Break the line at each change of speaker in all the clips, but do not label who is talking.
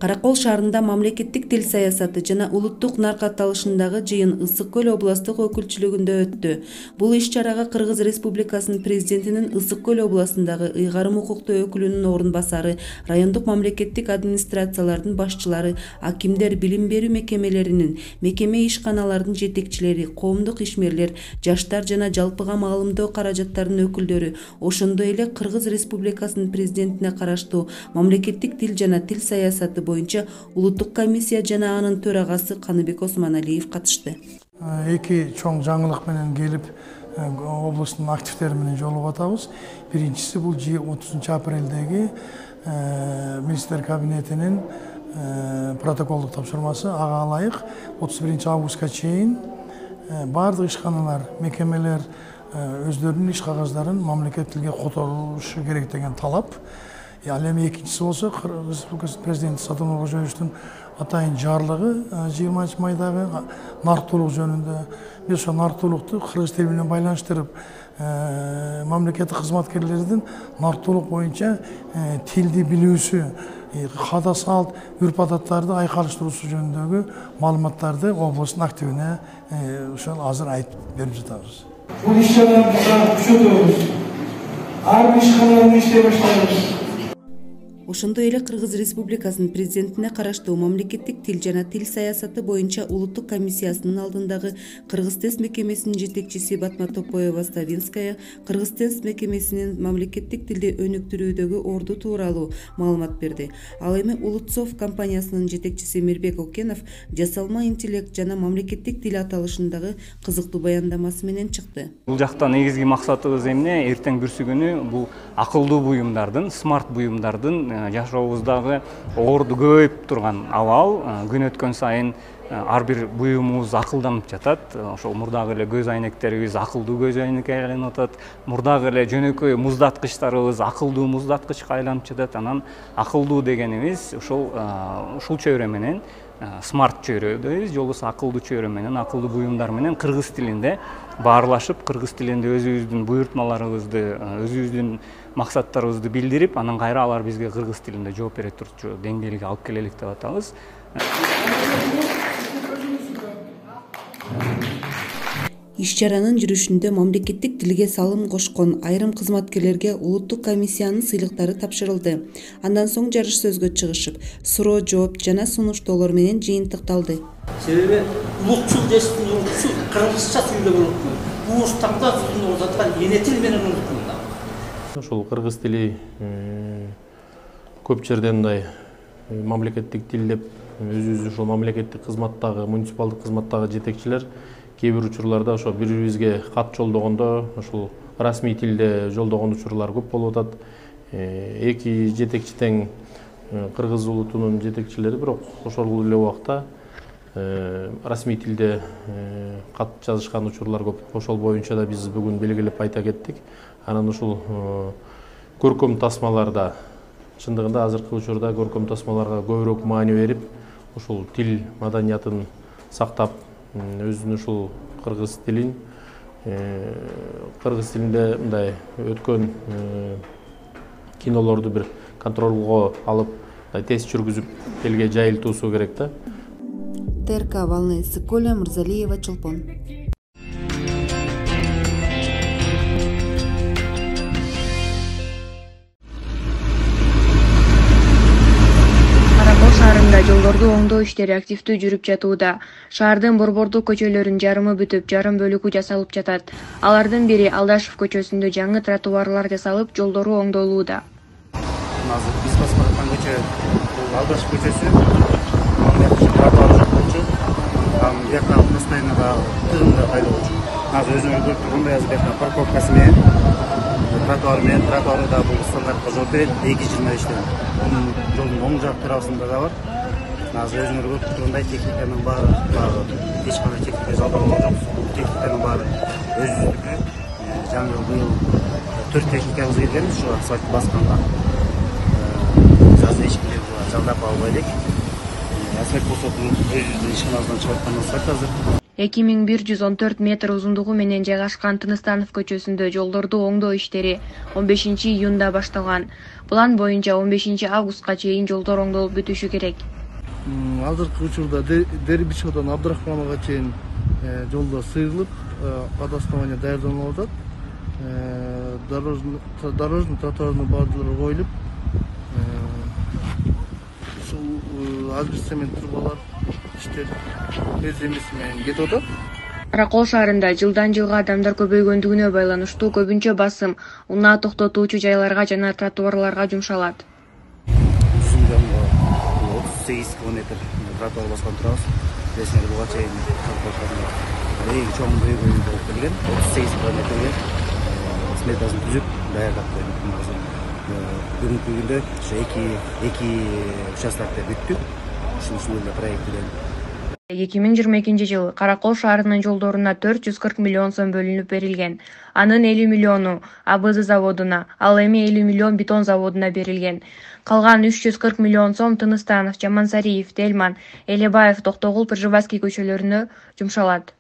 Каракол шаарында мамлекеттик тил саясаты жана улуттук наркы аталышындагы жыйын Ысык Көл областык өкүлчүлүгүндө өттү. Бул иш-чарага Кыргыз Республикасынын президентинин Ысык Көл областындагы ыйгарым укуктуу өкүлүнүн орун басары, райондук мамлекеттик администрациялардын башчылары, акимдер, билим берүү мекемелеринин, мекеме ишканалардын жетекчилери, коомдук ишмерлер, жаштар жана жалпыга маалымдоо каражаттарынын өкүлдөрү, ошондой эле Кыргыз Республикасынын президентине караштуу мамлекеттик тил жана тил саясаты боюнча улуттук комиссия жана анын төрагасы Каныбек Осмоналиев катышты.
Эки чоң жаңылык менен келип областын активдери менен жолугуп атабыз. Биринчиси бул 30 апрелдеги министрлер кабинетинин протоколдук тапшырмасы, ага ылайык 31 августка чейин бардык ишканалар, мекемелер өздөрүнүн иш кагаздарын мамлекеттик тилге которушу керек деген талап. Ал эми экинчиси болсо Кыргыз Республикасынын президенти Сооронбай Жээнбековичтин атайын жарлыгы 20 майдагы нарктуулук жөнүндө. Биз ошол нарктуулукту кыргыз тили менен байланыштырып, мамлекеттик кызматкерлердин нарктуулук боюнча тилди билүүсү, када салт, үрп адаттарды айкалыштыруусу жөнүндөгү маалыматтарды областтын активине ошол азыр айтып берип жатабыз.
Бул иш-чараларды күчөтөбүз. Ар бир ишканаларда иштей баштайбыз.
Ошондой эле Кыргыз Республикасынын президентине караштуу мамлекеттик тил жана тил саясаты боюнча улуттук комиссиясынын алдындагы Кыргызтест мекемесинин жетекчиси Батма Топоева-Ставинская Кыргызтест мекемесинин мамлекеттик тилди өнүктүрүүдөгү орду тууралуу маалымат берди. Ал эми Улутсофт компаниясынын жетекчиси Мирбек Окенов жасалма интеллект жана мамлекеттик тил аталышындагы кызыктуу баяндамасы менен чыкты.
Бул жакта негизги максатыбыз эмне? Эртең бүрсү күнү бул акылдуу буюмдардын, смарт буюмдардын жашообуздагы орду көбөйүп турган абал. Күн өткөн сайын ар бир буюмубуз акылданып жатат. Ошол мурдагы эле көз айнектерибиз акылдуу көз айнекке айланып атат. Мурдагы эле жөнөкөй муздаткычтарыбыз акылдуу муздаткычка айланып жатат. Анан акылдуу дегенибиз ушул чөйрө менен смарт чөйрөдөбүз, же болбосо акылдуу чөйрө менен, акылдуу буюмдар менен кыргыз тилинде баарлашып, кыргыз тилинде өзүбүздүн буйртмаларыбызды, өзүбүздүн максаттарыбызды билдирип, анан кайра алар бизге кыргыз тилинде жооп бере турчу деңгээлге алып келелик деп атабыз.
Иш-чаранын жүрүшүндө мамлекеттик тилге салым кошкон айрым кызматкерлерге улуттук комиссиянын сыйлыктары тапшырылды. Андан соң жарыш сөзгө чыгышып, суроо жооп жана сунуштоолор менен жыйынтыкталды.
Себеби улутчул дестин улутчул кыргызча сүйлөп улуттун. Бул таңда биздин озаткан эне тил менен улуттун.
Ошол кыргыз тили көп жерден мындай мамлекеттик тил деп өзүбүз ошол мамлекеттик кызматтагы, муниципалдык кызматтагы жетекчилер кээ бир учурларда ошо бири-бирибизге кат жолдогондо ошол расмий тилде жолдогон учурлар көп болуп атат. Эки жетекчи тең кыргыз улутунун жетекчилери, бирок ошол эле убакта расмий тилде кат жазышкан учурлар көп. Ошол боюнча да биз бүгүн белгилеп айта кеттик. Анан ушул көркөм тасмаларда, чындыгында азыркы учурда көркөм тасмаларга көбүрөөк маани берип, ушул тил маданиятын сактап, өзүнүн ушул кыргыз тилин, кыргыз тилинде мындай өткөн кинолорду бир контролго алып, тест жүргүзүп элге жайылтуусу керек да.
ТРК Волны, Ысык Көл, Мырзалиева, Чолпон.
Шаарында жолдорду оңдоо иштери активдүү жүрүп жатууда. Шаардын борбордук көчөлөрүнүн жарымы бүтүп, жарым бөлүгү жасалып жатат. Алардын бири Алдашев көчөсүндө жаңы тротуарлар жасалып, жолдору оңдолууда.
Азыр биз басып аткан көчө бул Алдашев көчөсү. Тротуар жок болчу. Бияка постоянно тыгында кайда болчу. Азыр өзүңөр көрүп тургандай азыр бияка парковкасы менен, тротуары да бул стандартка жооп берет. 2.25-тен. Жолдун оң жак тарабында да бар. Азыр өзүңөр көрүп тургандай техниканын баары эч кандай техника жалдалган жок. Техниканын баары өзүбүздүкү. Жаңы быйыл 4 техникабыз келген ушу асфальт басканга. Азыр эч кимге жалдап албай элек. Асфальт болсо өзүбүздүн ишканабыздан чыгып аткан асфальт азыр.
2114 метр узундугу менен жайгашкан Тыныстанов көчөсүндө жолдорду оңдоо иштери 15 июнда башталган. План боюнча 15 августка чейин жолдор оңдолуп бүтүшү керек.
азыркы учурда Дербичодон Абдрахмановго чейин жолдо сыйрылып, адастырмания даярданып атат. Дорожный тротуардын баардыгы коюлуп, ушул асбест цемент трубалар иштер өз эмеси менен кетип атат.
Каракол шаарында жылдан жылга адамдар көбөйгөндүгүнө байланыштуу көбүнчө басым унаа токтотуучу жайларга жана тротуарларга жумшалат.
Узун жолго 38 километр тротуар баскан турабыз. Десеңер буга чейин эң чоң көйгөй болуп келген 38 километрге сметасын түзүп даярдап койдук. Бүгүнкү күндө ошо эки участокте бүттүк. Ушул эле проекттен
2022 жылы Каракол шаарынын жолдоруна 440 миллион сом бөлүнүп берилген. Анын 50 миллиону АБЗ заводуна, ал эми 50 миллион бетон заводуна берилген. Калган 340 миллион сом Тыныстанов, Жамансариев, Тельман, Элебаев, Токтогул, Пржевальский көчөлөрүнө жумшалат.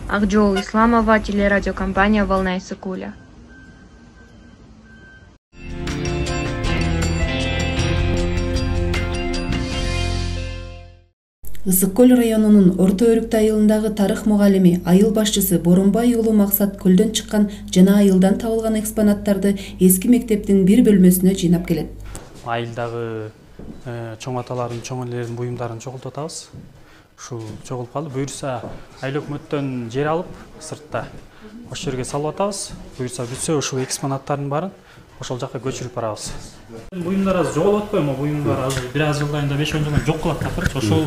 Акжол Исламова, телерадиокомпания «Волна Иссык-Куля».
Ысык-Көл районунун Орто Өрүктү айылындагы тарых мугалими, айыл башчысы Боронбай уулу Максат көлдөн чыккан жана айылдан табылган экспонаттарды эски мектептин бир бөлмөсүнө жыйнап келет.
Айылдагы чоң аталардын, чоң элелердин буюмдарын чогултуп атабыз. Ушул чогулуп калды. Буюрса айыл өкмөттөн жер алып, сыртта ошол жерге салып атабыз. Буюрса бүтсө ушул экспонаттардын баарын ошол жакка көчүрүп барабыз. Буюмдар азыр жоголуп атпайбы? Буюмдар азыр бир аз жылдан кийин 5-10 жылдан жок кылат акырчы. Ошол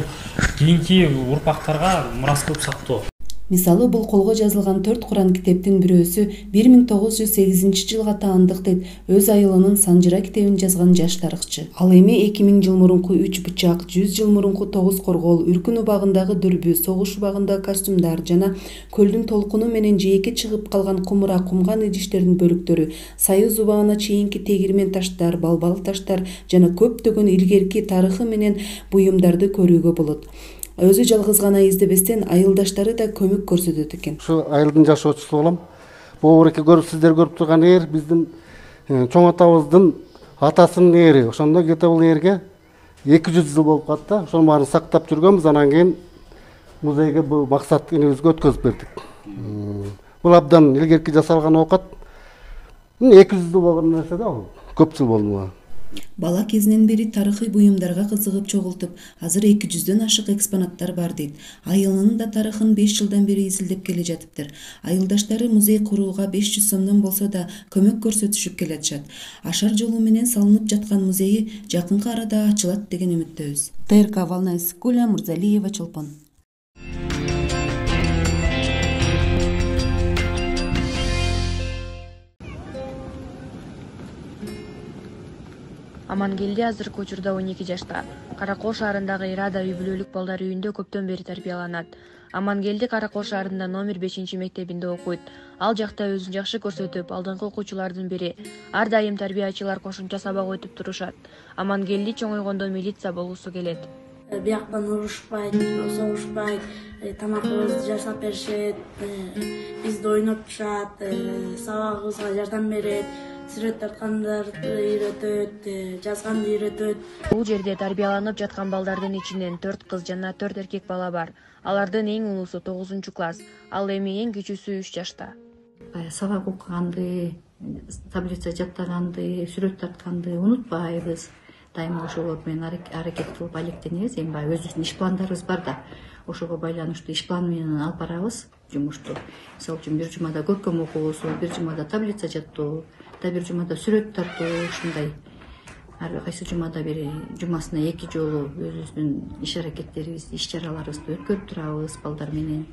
кийинки урпактарга мурас кылып сактоо.
Мисалы, бул колго жазылган 4 Куран китептин бирөөсү 1908 жылга таандык дейт өз айылынын Санжыра китебин жазган жаш тарыхчы. Ал эми 2000 жыл мурунку 3 бычак, 100 жыл мурунку 9 коргол, Үркүн убагындагы дүрбү, согуш убагындагы костюмдар жана көлдүн толкуну менен жээкке чыгып калган кумура, кумган идиштердин бөлүктөрү, Союз убагына чейинки тегирмен таштар, балбал таштар жана көптөгөн илгерки тарыхы менен буюмдарды көрүүгө болот. Өзү жалгыз гана издебестен айылдаштары да көмөк көрсөтөт экен.
Ушу айылдын жашоочусу болом. Бобуреке көрүп, сиздер көрүп турган эр биздин чоң атабыздын атасынын эри. Ошондо кете бул эрге 200 жыл болуп калды. Ошонун баарын сактап жүргөнбүз. Анан кийин музейге бул Максат инибизге өткөзүп бердик. Бул абдан илгерки жасалган оокат. 200 жыл болгон нерсе да бул. Көп жыл болду.
Бала кезинен бери тарыхый буюмдарга кызыгып чогултуп, азыр 200дөн ашык экспонаттар бар дейт. Айылынын да тарыхын 5 жылдан бери изилдеп келе жатыптыр. Айылдаштары музей курууга 500 сомдон болсо да көмөк көрсөтүшүп келатышат. Ашар жолу менен салынып жаткан музейи жакынкы арада ачылат деген үмүттөбүз. ТРК Волна Иссык-Куля, Мурзалиева, Чолпон.
Амангелди азыркы учурда 12 жашта. Каракол шаарындагы Ирада үй-бүлөлүк балдар үйүндө көптөн бери тарбияланат. Амангелди Каракол шаарында номер 5-мектебинде окуйт. Ал жакта өзүн жакшы көрсөтүп, алдыңкы окуучулардын бири. Ар дайым тарбиячылар кошумча сабак өтүп турушат. Амангелди чоңойгондо милиция болгусу келет.
Бияктан урушпайт, согушпайт, тамакыбызды жасап беришет, бизди ойнотушат, сабагыбызга жардам берет. Сүрөт тарткандарды үйрөтөт, жазганды үйрөтөт.
Бул жерде тарбияланып жаткан балдардын ичинен 4 кыз жана 4 эркек бала бар. Алардын эң улуусу 9-класс, ал эми эң кичүүсү 3 жашта.
Сабак окуганды, таблица жаттаганды, сүрөт тартканды унутпайбыз. Дайыма ошолор менен аракет кылып алектенебиз. Эми баягы өзүбүздүн иш пландарыбыз бар да. Ошого байланыштуу иш план менен алып барабыз жумушту. Мисалы үчүн бир жумада көркөм окуусу, бир жумада таблица жаттоо, бир жумада сүрөт тартуу, ушундай. Ар кайсы жумада бир жумасына 2 жолу өзүбүздүн иш аракеттерибизди, иш чараларыбызды өткөрүп турабыз балдар менен.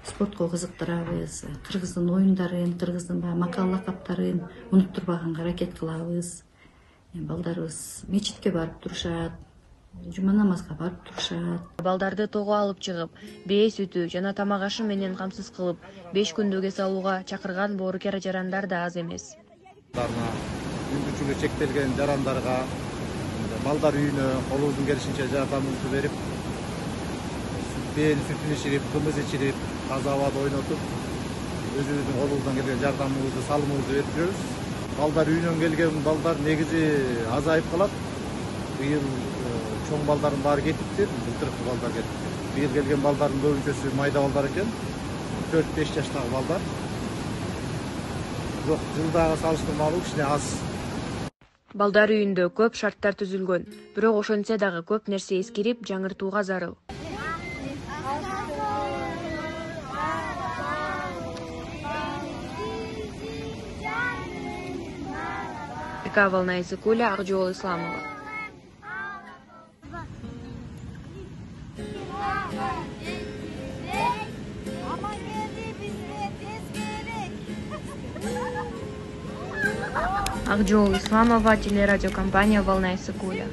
Спортко кызыктырабыз, кыргыздын оюндарын, кыргыздын макал лакаптарын унуттурбаганга аракет кылабыз. Балдарыбыз мечитке барып турушат, жума намазга барып турушат.
Балдарды тоого алып чыгып, бээ сүтү жана тамак ашы менен камсыз кылып, 5 күндөгө салууга чакырган боорукер жарандар да аз эмес.
Мүмкүнчүлүгү чектелген жарандарга балдар үйүнө колубуздун келишинче жардамыбызды берип, бээнин сүтүн ичирип, кымыз ичирип, таза абада ойнотуп, өзүбүздүн колубуздан келген жардамыбызды, салымыбызды берип жүрөбүз. Балдар үйүнөн келген балдар негизи азайып калат. Быйыл чоң балдардын баары кетиптир, былтыркы балдар кетиптир. Быйыл келген балдардын көбүнчөсү майда балдар экен, 4-5 жаштагы балдар. Бирок жылдагы салыштырмалуу кичине аз.
Балдар үйүндө көп шарттар түзүлгөн, бирок ошентсе дагы көп нерсе эскерип, жаңыртууга зарыл. Волна Исыкуля, Акжол Исламова. Акжол Исламова, телерадиокомпания «Волна Исыкуля».